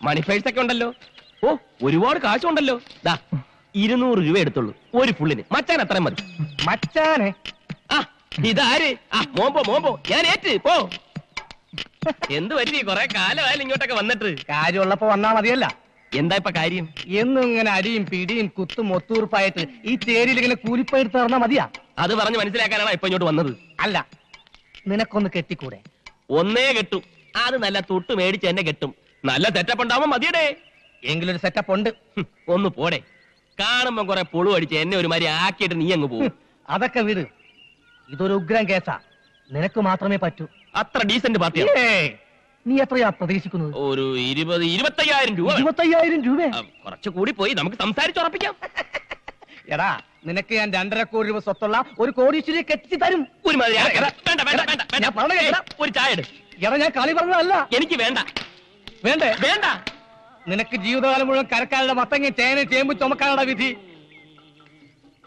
മണിഫേഴ്സ് ഒക്കെ ഉണ്ടല്ലോ. ഓ, ഒരുപാട് കാശുണ്ടല്ലോ. 200 രൂപ എടുത്തുള്ളൂ ഒരു ഫുള്ളിന്. മച്ചാൻ അത്രയും മതി. മച്ചാനെ ഇതാര്? മോമ്പോ ഞാൻ ഏറ്റ് പോ. എന്ത് പറ്റി? കൊറേ കാലമായാലും ഇങ്ങോട്ടൊക്കെ വന്നിട്ട്. കാര്യമുള്ളപ്പോ വന്നാ മതിയല്ല. എന്താ ഇപ്പൊ കാര്യം? എന്നും ഇങ്ങനെ അടിയും പിടിയും കുത്തും ഒത്തൂർപ്പായിട്ട് ഈ ചേരിയിൽ ഇങ്ങനെ കൂലിപ്പയെടുത്ത് തറന്നാ മതിയാ? അത് പറഞ്ഞ് മനസ്സിലാക്കാനാണ് ഇപ്പൊ ഇങ്ങോട്ട് വന്നത്. അല്ല, നിനക്കൊന്ന് കെട്ടിക്കൂടെ? ഒന്നേ കെട്ടും. അത് നല്ല തൊട്ട് മേടിച്ച് എന്നെ കെട്ടും. നല്ല സെറ്റപ്പ് ഉണ്ടാവുമ്പോ മതിയടേ. എങ്കിലൊരു സെറ്റപ്പ് ഉണ്ട്. ഒന്ന് പോടെ. കാണുമ്പോ കുറെ പുളു അടിച്ച് എന്നെ ഒരുമാതിരി ആക്കിയിട്ട് നീ അങ്ങ് പോകും. അതൊക്കെ വിട്. ഇതൊരു ഉഗ്രം കേസാ. നിനക്ക് മാത്രമേ പറ്റൂ. അത്ര ഡീസന്റ് പാർട്ടിയാണ്. നീ എത്രയാ പ്രതീക്ഷിക്കുന്നത്? ഒരു 20-25,000 രൂപ. 25,000 രൂപ? കുറച്ചു കൂടി പോയി. നമുക്ക് സംസാരിച്ചുറപ്പിക്കാം. എടാ, നിനക്ക് ഞാൻ 2.5 കോടി രൂപ സ്വത്തുള്ള ഒരു കോടീശ്വരിയെ കെട്ടിച്ച് തരും. ഒരുമാതിരി ഒരു ചായ. എടാ, ഞാൻ കളി പറഞ്ഞതല്ല. എനിക്ക് വേണ്ട. വേണ്ടേ? വേണ്ട. നിനക്ക് ജീവിതകാലം മുഴുവൻ കരക്കാരുടെ മത്തങ്ങ ചേന ചേമ്പ് ചുമക്കാനുള്ള വിധി.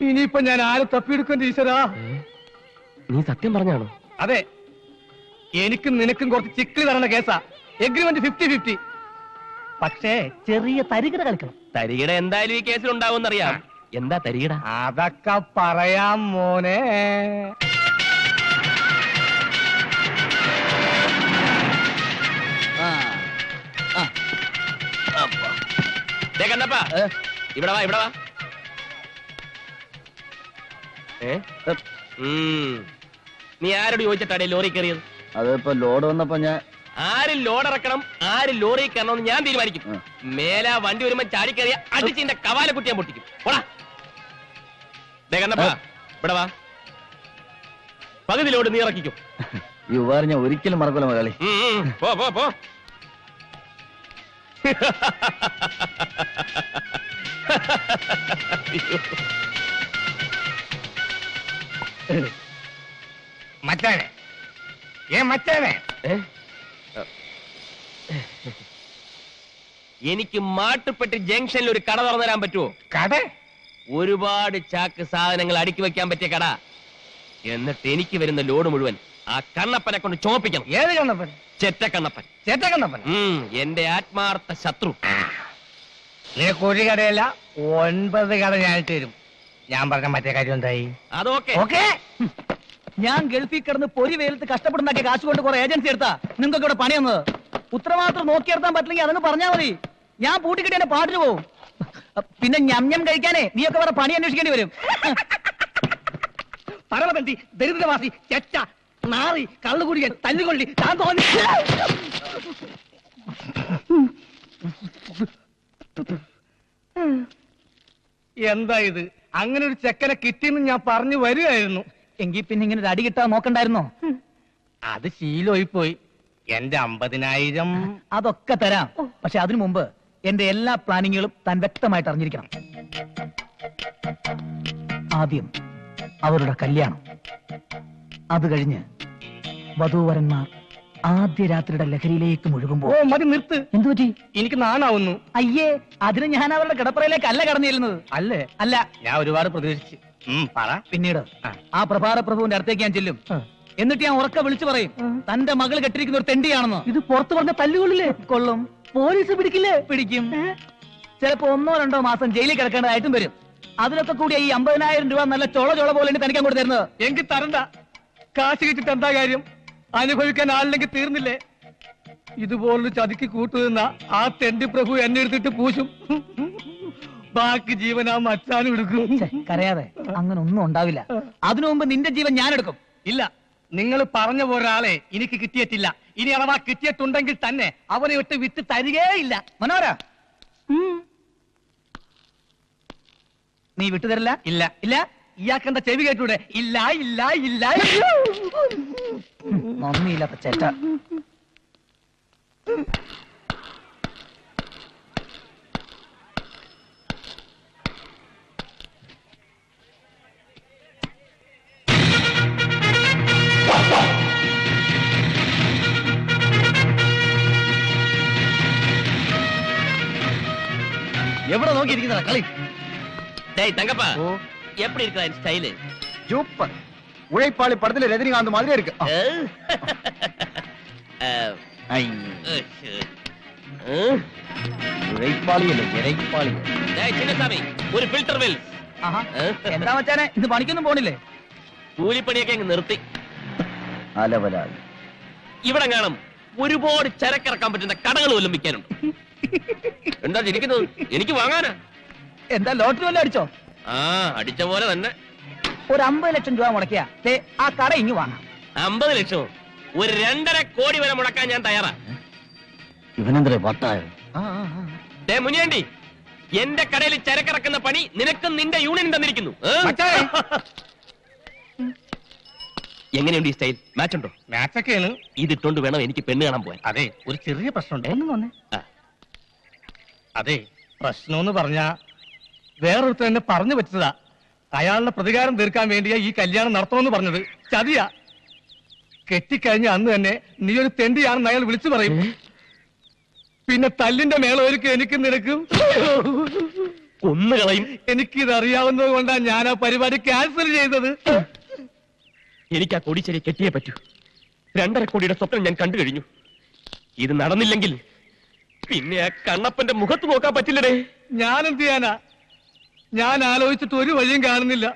ഇനിയിപ്പൊ ഞാൻ ആരെ തപ്പിയെടുക്കും ഈശ്വരാ? നീ സത്യം പറഞ്ഞാണോ? അതെ, എനിക്കും നിനക്കും കുറച്ച് ചിക്കിളി തരണ കേസാ. എഗ്രിമെന്റ് 50-50. പക്ഷേ ചെറിയ തരികിട കളിക്കണം. തരികിട എന്തായാലും ഈ കേസിൽ ഉണ്ടാവുമെന്നറിയാം. എന്താ തരികിട? അതൊക്കെ പറയാം മോനെ. കണ്ണപ്പാ, ഇവിടെ വാ, ഇവിടെ വാ. നീ ആരോട് ചോദിച്ചിട്ടാടേ ലോറി കയറിയത്? അതിപ്പോ ലോഡ് വന്നപ്പോ ഞാൻ ആര് ലോഡ് ഇറക്കണം, ആര് ലോറി കയറണമെന്ന് ഞാൻ തീരുമാനിക്കും. മേലാ വണ്ടി വരുമ്പോ ചാടി കയറിയ അടിച്ചിന്റെ കവാല കുട്ടി ഞാൻ പൊട്ടിക്കും. പോടാ. കണ്ണപ്പാ, ഇവിടെ വാ. പകുതി ലോഡ് നീ ഇറക്കിക്കും. ഈ ഉപകാരം ഞാൻ ഒരിക്കലും മറക്കൂല മകളി. പോ പോ പോ. മച്ചാനെ, മച്ചാനെ, എനിക്ക് മാട്ടുപ്പെട്ടി ജംഗ്ഷനിൽ ഒരു കട തുറന്നു തരാൻ പറ്റുമോ? കട? ഒരുപാട് ചാക്ക് സാധനങ്ങൾ അടുക്കി വെക്കാൻ പറ്റിയ കട. എന്നിട്ട് എനിക്ക് വരുന്ന ലോഡ് മുഴുവൻ ആ കണ്ണപ്പനെ കൊണ്ട് ചോപ്പിക്കണം. ഏത് കണ്ണപ്പൻ? ചെറ്റക്കണ്ണപ്പൻ. ചെറ്റക്കണ്ണപ്പൻ? എന്റെ ആത്മാർത്ഥ ശത്രു. നിനക്ക് ഒരു കടയല്ല 9 കട ഞാൻ തരും. ഞാൻ പറഞ്ഞ മറ്റേ കാര്യം എന്തായി? അതൊക്കെ ഓക്കെ. ഞാൻ ഗൾഫിൽ കിടന്ന് പൊരി വെയിലത്ത് കഷ്ടപ്പെടുന്നാക്കിയ കാശ് കൊണ്ട് കുറെ ഏജൻസി എടുത്താ നിങ്ങൾക്ക് ഇവിടെ പണി വന്നത്. ഉത്തരവാദിത്രം നോക്കിയെടുത്താൻ പറ്റില്ലെങ്കിൽ അതങ്ങ് പറഞ്ഞാൽ മതി. ഞാൻ പൂട്ടിക്കിട്ടി എന്റെ പാട്ടിന് പോവും. പിന്നെ ഞം കഴിക്കാനേ നീയൊക്കെ വേറെ പണി അന്വേഷിക്കേണ്ടി വരും. പരമതണ്ടി, ദരിദ്രവാസി, ചെറ്റ, നാറി, കള്ളുകുടിയൻ, തല്ലുകൊള്ളി, താൻ തോന്നി. എന്താ ഇത്? അങ്ങനെ ഒരു ചെക്കനെ കിട്ടിയെന്ന് ഞാൻ പറഞ്ഞു വരികയായിരുന്നു. എങ്കിൽ പിന്നെ ഇങ്ങനെ ഒരു അടി കിട്ടാൻ നോക്കണ്ടായിരുന്നോ? അത് ശീലമായി പോയി. എന്റെ 50,000 അതൊക്കെ തരാം. പക്ഷെ അതിനു മുമ്പ് എന്റെ എല്ലാ പ്ലാനിങ്ങുകളും താൻ വ്യക്തമായിട്ട് അറിഞ്ഞിരിക്കണം. ആദ്യം അവരുടെ കല്യാണം, അത് കഴിഞ്ഞ് വധൂവരന്മാർ ആദ്യ രാത്രിയുടെ ലഹരിയിലേക്ക് മുഴുകുമ്പോ. ഓ മതി, നിർത്ത്. എന്തുപറ്റി? എനിക്ക് നാണാവുന്നു. അയ്യേ, അതിന് ഞാൻ അവരുടെ കിടപ്പറയിലേക്ക് അല്ല കടന്നിരുന്നത്. അല്ലേ? അല്ല, ഞാൻ ഒരുപാട് പ്രതീക്ഷിച്ചു. പിന്നീട് ആ പ്രഭാര പ്രഭുവിന്റെ അടുത്തേക്ക് ഞാൻ ചെല്ലും. എന്നിട്ട് ഞാൻ ഉറക്കെ വിളിച്ചു പറയും, തന്റെ മകൾ കെട്ടിരിക്കുന്ന ഒരു തെണ്ടിയാണെന്ന്. ഇത് പുറത്തു പറഞ്ഞ തല്ലുകൊള്ളില്ലേ? കൊള്ളും. പോലീസ് പിടിക്കില്ലേ? പിടിക്കും. ചിലപ്പോ 1-2 മാസം ജയിലിൽ കിടക്കേണ്ടതായിട്ടും വരും. അതിനൊക്കെ കൂടി ഈ 50,000 രൂപ നല്ല ചോള പോലെ തനിക്കാൻ കൂടി തരുന്നത്. എങ്കിൽ തരണ്ട. കാശ് കിട്ടിട്ട് എന്താ കാര്യം? അനുഭവിക്കാൻ ആളില്ലെങ്കിൽ തീർന്നില്ലേ? ഇതുപോലൊരു ചതിക്ക് കൂട്ടുനിന്ന ആ തെണ്ടി പ്രഭു എന്നെ എടുത്തിട്ട് പൂശും. ബാക്കി ജീവൻ ആ മച്ചാനും എടുക്കും. കരയാതെ, അങ്ങനെ ഒന്നും ഉണ്ടാവില്ല. അതിനു മുമ്പ് നിന്റെ ജീവൻ ഞാൻ എടുക്കും. ഇല്ല, നിങ്ങൾ പറഞ്ഞ ഒരാളെ എനിക്ക് കിട്ടിയിട്ടില്ല. ഇനി അഥവാ കിട്ടിയിട്ടുണ്ടെങ്കിൽ തന്നെ അവനെ ഇട്ട് വിറ്റ് തരികേയില്ല. മനോര, നീ വിട്ടുതരില്ല? ഇല്ല ഇല്ല. ഇയാക്കെന്താ ചെവി കേട്ടൂടെ? ഇല്ല ഇല്ല ഇല്ല. നന്ദിയില്ലാത്ത ചേട്ട. எவ்வளவு நோக்கி இருக்கிற களி? டேய் தங்கப்பா, எப்படி இருக்கா இந்த ஸ்டைல்? சூப்பர். உழைப்பாளி படத்துல ரஜினிகாந்த் மாதிரியே இருக்கு. ചിന്നസ്വാമി ഒരു ഫിൽട്ടർ വെൽ. എന്താ മച്ചാനെ ഇത് പണിക്കൊന്നും പോണില്ലേ? കൂലിപ്പണിയൊക്കെ അങ്ങ് നിർത്തി. അലവലായി ഇവിടെ കാണും ഒരുപാട് ചരക്കിറക്കാൻ പറ്റുന്ന കടകൾ വല്ലതും വിൽക്കാനുണ്ട്. എന്താ ചിരിക്കുന്നത്? എനിക്ക് വാങ്ങാനാ. എന്താ ലോട്ടറി വല്ലതും അടിച്ചോ? ആ, അടിച്ച പോലെ തന്നെ. ഒരു 50 ലക്ഷം രൂപ മുടക്കിയാ ആ കട ഇങ്ങ് വാങ്ങാം. 50 ലക്ഷമോ? ഒരു 2.5 കോടി വരെ മുടക്കാൻ ഞാൻ തയ്യാറാ. ഇവനെന്തേ പട്ടായോ? മുനിയാണ്ടി, എന്റെ കടയിൽ ചരക്കിറക്കുന്ന പണി നിനക്കും നിന്റെ യൂണിയൻ തന്നിരിക്കുന്നു. എങ്ങനെയുണ്ട് ഈ സ്റ്റൈൽ? മാച്ച് ഉണ്ടോ? മാച്ചൊക്കെയാണ്. ഇതിട്ടോണ്ട് വേണം എനിക്ക് പെണ്ണ് കാണാൻ പോവാൻ. അതെ, ഒരു ചെറിയ പ്രശ്നമുണ്ട്. അതെ, പ്രശ്നം പറഞ്ഞാ വേറൊരുത്തർ എന്നെ പറഞ്ഞു വെച്ചതാ. അയാളുടെ പ്രതികാരം തീർക്കാൻ വേണ്ടിയാ ഈ കല്യാണം നടത്തണമെന്ന് പറഞ്ഞത്. ചതിയാ. കെട്ടിക്കഴിഞ്ഞ അന്ന് തന്നെ നീ ഒരു തെണ്ടിയാണെന്ന് അയാൾ വിളിച്ചു പറയും. പിന്നെ തല്ലിന്റെ മേളൊരുക്കും എനിക്കും നിനക്കും കൊന്നുകളയും. എനിക്കിതറിയാവുന്നത് കൊണ്ടാ ഞാൻ ആ പരിപാടി ക്യാൻസൽ ചെയ്തത്. എനിക്ക് ആ കൊടിച്ചെരി കെട്ടിയേ പറ്റൂ. 2.5 കോടിയുടെ സ്വപ്നം ഞാൻ കണ്ടു കഴിഞ്ഞു. ഇത് നടന്നില്ലെങ്കിൽ പിന്നെ ആ കണ്ണപ്പന്റെ മുഖത്ത് നോക്കാൻ പറ്റില്ലടേ. ഞാൻ എന്ത് ചെയ്യാനാ? ഞാൻ ആലോചിച്ചിട്ട് ഒരു വഴിയും കാണുന്നില്ല.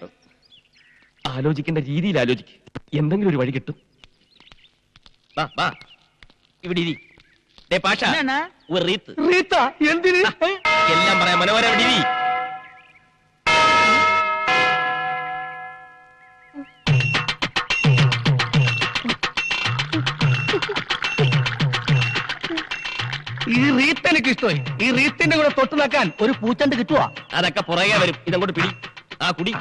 ആലോചിക്കേണ്ട രീതിയിൽ ആലോചിക്ക്. എന്തെങ്കിലും ഒരു വഴി കിട്ടും. ഇവിടെ ഇരി. പാഷ, ഒരു റീത്ത്. എന്തിന്? എല്ലാം പറയാം. മനോഹര, ഇവിടെ ഇരി. ഈ റീത്ത് എനിക്ക് ഇഷ്ടമായി. ഈ റീത്തിന്റെ കൂടെ തൊട്ട് നോക്കാൻ ഒരു പൂച്ചണ്ട് കിട്ടുവാ. അതൊക്കെ പുറകെ വരും. ഇതങ്ങോട്ട് പിടി. ആ കുടി.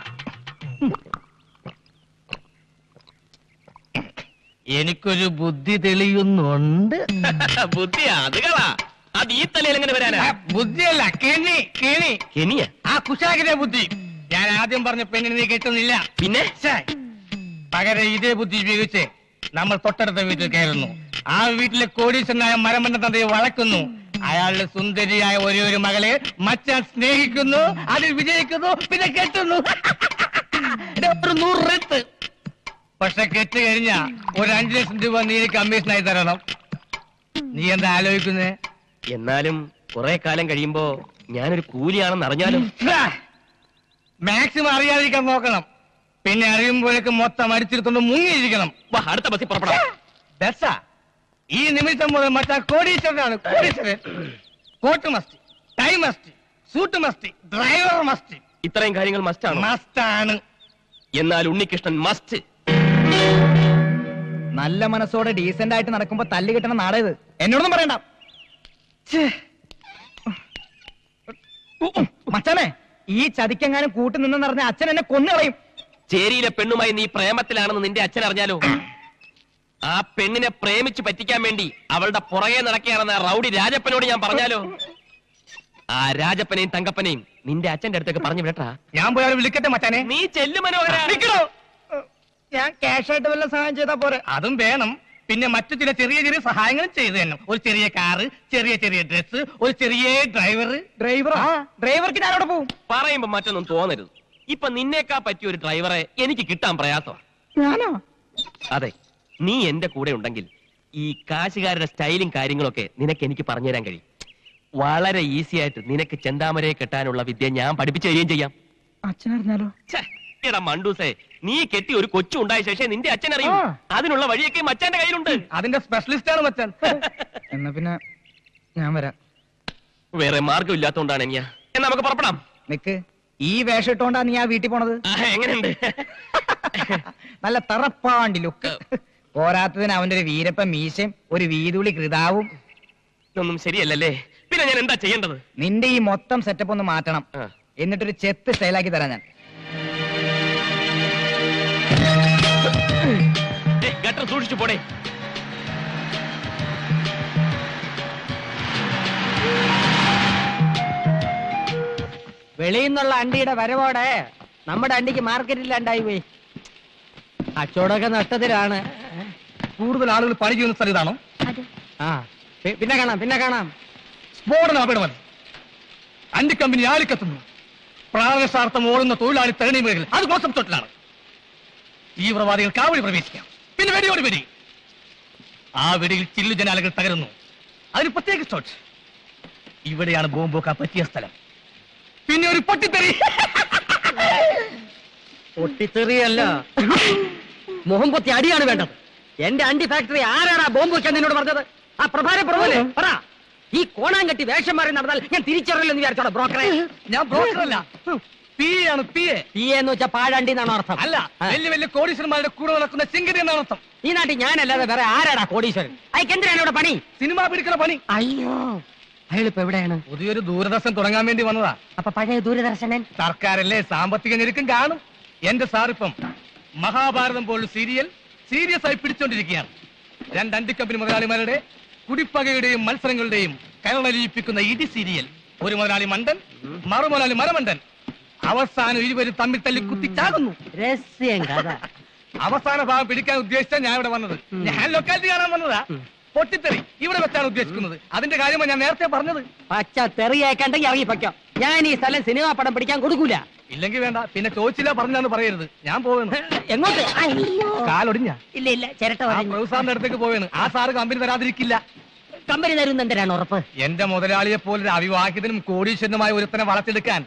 എനിക്കൊരു ബുദ്ധി തെളിയുന്നുണ്ട്. ബുദ്ധിയാ? അത് കളാ. അത് ഈ തലയിൽ എങ്ങനെ വരാനാ? ബുദ്ധിയല്ല, കെണി. കെണിയ? ആ കുശാകിന്റെ ബുദ്ധി. ഞാൻ ആദ്യം പറഞ്ഞ പെണ്ണിന് നീ കിട്ടുന്നില്ല. പിന്നെ പകരം ഇതേ ബുദ്ധി ഉപയോഗിച്ച് നമ്മൾ തൊട്ടടുത്ത വീട്ടിൽ കയറുന്നു. ആ വീട്ടിലെ കോടീശ്വരനായ മരമണ്ണ തന്തയെ വളക്കുന്നു. അയാളുടെ സുന്ദരിയായ ഒരു മകളെ മച്ചാൻ സ്നേഹിക്കുന്നു, അതിൽ വിജയിക്കുന്നു, പിന്നെ കെട്ടുന്നു. ഒരു 100 റെത്ത്. പക്ഷെ കെട്ട് കഴിഞ്ഞാ ഒരു 5 ലക്ഷം രൂപ നീ കമ്മീഷനായി തരണം. നീ എന്താ ആലോചിക്കുന്നേ? എന്നാലും കുറെ കാലം കഴിയുമ്പോ ഞാനൊരു കൂലിയാണെന്ന് അറിഞ്ഞാലും മാക്സിമം അറിയാതിരിക്കാൻ നോക്കണം. പിന്നെ അറിയുമ്പോഴേക്ക് മൊത്തം അടിച്ചിരുത്തോണ്ട് മുങ്ങിയിരിക്കണം. അടുത്ത ബസ്സിൽ പുറപ്പെടാം. ഈ നിമിഷം മുതൽ മറ്റാ കോടീശ്വരനാണ്. കോടീശ്വരൻ. Coat must, tie must, suit must, driver must. ഇത്രയും കാര്യങ്ങൾ മസ്റ്റാണ്. മസ്റ്റാണ്. എന്നാൽ ഉണ്ണികൃഷ്ണൻ മസ്റ്റ്. നല്ല മനസ്സോടെ ഡീസന്റ് ആയിട്ട് നടക്കുമ്പോ തല്ല് കിട്ടണ നാടേത്. എന്നോടൊന്നും പറയണ്ട മച്ചാനെ. ഈ ചതിക്കെങ്ങാനും കൂട്ടു നിന്നെന്ന് പറഞ്ഞ അച്ഛൻ എന്നെ കൊന്നുകളയും. ചേരിയിലെ പെണ്ണുമായി നീ പ്രേമത്തിലാണെന്ന് നിന്റെ അച്ഛൻ അറിഞ്ഞാലോ? ആ പെണ്ണിനെ പ്രേമിച്ച് പറ്റിക്കാൻ വേണ്ടി അവളുടെ പുറകെ നടക്കുകയാണെന്ന് റൗഡി രാജപ്പനോട് ഞാൻ പറഞ്ഞാലോ? ആ രാജപ്പനെയും തങ്കപ്പനെയും നിന്റെ അച്ഛന്റെ അടുത്തേക്ക് പറഞ്ഞു വിടട്ടാ. ഞാൻ പോയാലും വിളിക്കട്ടെ മച്ചാനെ. നീ ചെല്ലു മനോഹര. ഞാൻ ക്യാഷായിട്ട് വല്ല സഹായം ചെയ്താ പോരെ? അതും വേണം. പിന്നെ മറ്റു ചില ചെറിയ ചെറിയ സഹായങ്ങളും ചെയ്തു തന്നെ. ഒരു ചെറിയ കാറ്, ചെറിയ ഡ്രസ്, ഒരു ചെറിയ ഡ്രൈവർക്ക് ഞാനവിടെ പോവും. പറയുമ്പോ മറ്റൊന്നും തോന്നരുത്. ഇപ്പൊ നിന്നേക്കാ പറ്റിയ ഒരു ഡ്രൈവറെ എനിക്ക് കിട്ടാൻ പ്രയാസമാണ്. ഞാനോ? അതെ, നീ എന്റെ കൂടെ ഉണ്ടെങ്കിൽ ഈ കാശുകാരുടെ സ്റ്റൈലും കാര്യങ്ങളൊക്കെ നിനക്ക് എനിക്ക് പറഞ്ഞുതരാൻ കഴിയും. വളരെ ഈസി ആയിട്ട് നിനക്ക് ചെന്താമരയെ കെട്ടാനുള്ള വിദ്യ ഞാൻ പഠിപ്പിച്ചു തരികയും ചെയ്യാം. അച്ഛനറിഞ്ഞാലോ? എടാ മണ്ടൂസേ, നീ കെട്ടി ഒരു കൊച്ചു ഉണ്ടായ ശേഷം നിന്റെ അച്ഛൻ അറിയും. അതിനുള്ള വഴിയൊക്കെ മച്ചാന്റെ കയ്യിലുണ്ട്. അതിന്റെ സ്പെഷ്യലിസ്റ്റ് ആണ് മച്ചാൻ. എന്നാ പിന്നെ ഞാൻ വരാം. വേറെ മാർഗം ഇല്ലാത്തോണ്ടാണ് ഞാൻ. എന്നാ നമുക്ക് പുറപ്പെടാം. നിക്ക്, ഈ വേഷം ഇട്ടോണ്ടാ നീ ആ വീട്ടിൽ പോണത്? എങ്ങനെയുണ്ട്? നല്ല തറപ്പാണ്ടി ലുക്ക്. പോരാത്തതിന് അവന്റെ ഒരു വീരപ്പ മീശയും ഒരു വീതുളി കൃതാവും. ഇതൊന്നും ശരിയല്ലല്ലേ? പിന്നെ ഞാൻ എന്താ ചെയ്യേണ്ടത്? നിന്റെ ഈ മൊത്തം സെറ്റപ്പ് ഒന്ന് മാറ്റണം. എന്നിട്ടൊരു ചെത്ത് സ്റ്റൈലാക്കി തരാം ഞാൻ. ഗട്ടർ സൂക്ഷിച്ചു പോടേ. വെളിയിൽ നിന്നുള്ള അണ്ടിയുടെ വരവോടെ നമ്മുടെ അണ്ടിക്ക് മാർക്കറ്റില്ലാണ്ടായി പോയി. കച്ചവടമൊക്കെ നഷ്ടത്തിലാണ്. കൂടുതൽ ആളുകൾ പണി ചെയ്യുന്ന സ്ഥലം ഇതാണോ? പിന്നെ കാണാം. സ്ഫോടനം മതി. അണ്ടി കമ്പനി ആളിക്കത്തുന്നു. പ്രാണസാർത്ഥം ഓടുന്ന തൊഴിലാളി തരണി മേഖല അത് കോൺസെപ്റ്റോട്ടിലാണ്. തീവ്രവാദികൾ കാവടി പ്രവേശിക്കാം. പിന്നെ വെടിയോട് വെടി. ആ വെടിയിൽ ചില്ലു ജനാലകൾ തകരുന്നു. അതിന് പ്രത്യേക സ്റ്റോട്ട്. ഇവിടെയാണ് ബോംബ് വെക്കാൻ പറ്റിയ സ്ഥലം. പിന്നെ ഒരു പൊട്ടിത്തെറി. പൊട്ടിത്തെറിയല്ല, മുഖം പൊത്തി അടിയാണ് വേണ്ടത്. എന്റെ അണ്ടി ഫാക്ടറി ആരാടാ ബോംബ് വെക്കാൻ നിന്നോട് പറഞ്ഞത്? ആ പ്രഭാരപ്രഭുവല്ലേ? പറ. ഈ കോണാൻ കെട്ടി വേഷം മാറി നടന്നാൽ ഞാൻ തിരിച്ചറിയില്ലെന്ന് വിചാരിച്ചോടാ ബ്രോക്കറെ? ഞാൻ ബ്രോക്കറല്ല, പിയാണ്. പി എന്ന് വെച്ചാ പാഴാണ്ടി എന്നാണ് അർത്ഥം. അല്ല, വലിയ വലിയ കോടീശ്വരന്മാരുടെ കൂടെ നടക്കുന്ന ചിങ്കരി എന്നാണ് അർത്ഥം. ഈ നാട്ടിൽ ഞാനല്ലാതെ വേറെ ആരാടാ കോടീശ്വരൻ? അയക്ക് എന്തിനാണ് ഇവിടെ പണി? സിനിമ പിടിക്കുന്ന പണി. അയ്യോ, അയാളിപ്പോ എവിടെയാണ്? പുതിയൊരു ദൂരദർശൻ തുടങ്ങാൻ വേണ്ടി വന്നതാ. അപ്പൊ പഴയ ദൂരദർശനൻ സർക്കാരല്ലേ, സാമ്പത്തിക ഞെരുക്കം കാണും. എന്റെ സാറിപ്പം മഹാഭാരതം പോലുള്ള സീരിയസ് ആയി പിടിച്ചോണ്ടിരിക്കുകയാണ്. രണ്ട് അണ്ടിക്കമ്പനി മുതലാളിമാരുടെ കുടിപ്പകയുടെയും മത്സരങ്ങളുടെയും കരളലിയിപ്പിക്കുന്ന ഇടി സീരിയൽ. ഒരു മുതലാളി മണ്ടൻ, മറു മുതലാളി മരമണ്ടൻ. അവസാനം ഇരുവരും തമ്മിൽ തല്ലി കുത്തിച്ചാകുന്നു. രഹസ്യം കഥ. അവസാന ഭാഗം പിടിക്കാൻ ഉദ്ദേശിച്ച ഞാൻ ഇവിടെ വന്നത്. ഞാൻ ലൊക്കാലിറ്റി കാണാൻ വന്നതാ. പൊട്ടിത്തെറി ഇവിടെ വെച്ചാണ് ഉദ്ദേശിക്കുന്നത്. അതിന്റെ കാര്യമാണ് ഞാൻ നേരത്തെ പറഞ്ഞത്. പച്ച തെറിയേക്കണ്ടെങ്കിൽ ഇറങ്ങി പൊയ്ക്കോ. ഞാൻ ഈ സ്ഥലം സിനിമ പടം പിടിക്കാൻ കൊടുക്കൂല. ഇല്ലെങ്കിൽ വേണ്ട, പിന്നെ ചോദിച്ചില്ല പറഞ്ഞാന്ന് പറയരുത്. ഞാൻ പോവുന്നു. എങ്ങോട്ട്? കാലൊടിഞ്ഞ ഇല്ല ഇല്ല, ചിരട്ട സാറിന്റെ അടുത്തേക്ക് പോവേണ്. ആ സാറ് കമ്പനി തരാതിരിക്കില്ല. കമ്പനി തരുന്നെന്തിനാണ് ഉറപ്പ്? എന്റെ മുതലാളിയെ പോലെ അവിവാഹിതനും കോടീശ്വരനുമായ ഒരുത്തനെ വളർത്തിയെടുക്കാൻ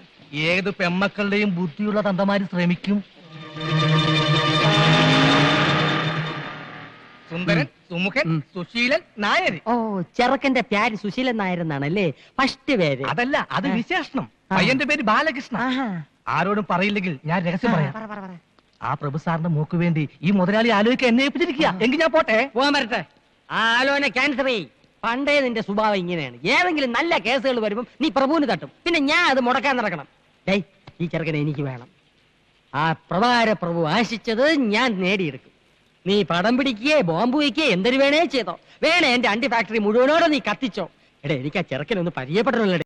ഏത് പെമ്മക്കളുടെയും ബുദ്ധിയുള്ള തന്തമാര് ശ്രമിക്കും. സുന്ദരൻ, സുമുഖൻ, സുശീലൻ, നായര്. ഓ, ചെറുക്കന്റെ പേര് സുശീലൻ നായരെന്നാണല്ലേ ഫസ്റ്റ് പേര്? അതല്ല, അത് വിശേഷണം. പയ്യന്റെ പേര് ബാലകൃഷ്ണ. ആരോടും പറയില്ലെങ്കിൽ ഞാൻ രഹസ്യം പറയാം. ആ പ്രഭു സാറിന്റെ മൂക്ക് വേണ്ടി ഈ മുതലാളി ആലോചിക്കാൻ എന്നെ ഏൽപ്പിച്ചിരിക്കുക. എങ്കിൽ ഞാൻ പോട്ടെ. പോകാൻ വരട്ടെ. ആ ആലോചന ക്യാൻസർ ചെയ്. പണ്ടേ നിന്റെ സ്വഭാവം ഇങ്ങനെയാണ്. ഏതെങ്കിലും നല്ല കേസുകൾ വരുമ്പം നീ പ്രഭുവിന് തട്ടും, പിന്നെ ഞാൻ അത് മുടക്കാൻ നടക്കണം. ഡേയ്, ഈ ചെറുക്കനെ എനിക്ക് വേണം. ആ പ്രഭാര പ്രഭു ആശിച്ചത് ഞാൻ നേടിയെടുക്കും. നീ പടം പിടിക്കുകയെ ബോംബ് വയ്ക്കുകയെ എന്തൊരു വേണേ ചെയ്തോ. വേണേ എന്റെ അണ്ടി ഫാക്ടറി മുഴുവനോടെ നീ കത്തിച്ചോ. എടേ, എനിക്ക് ആ ചെറുക്കനൊന്ന് പരിചയപ്പെടണല്ലോ.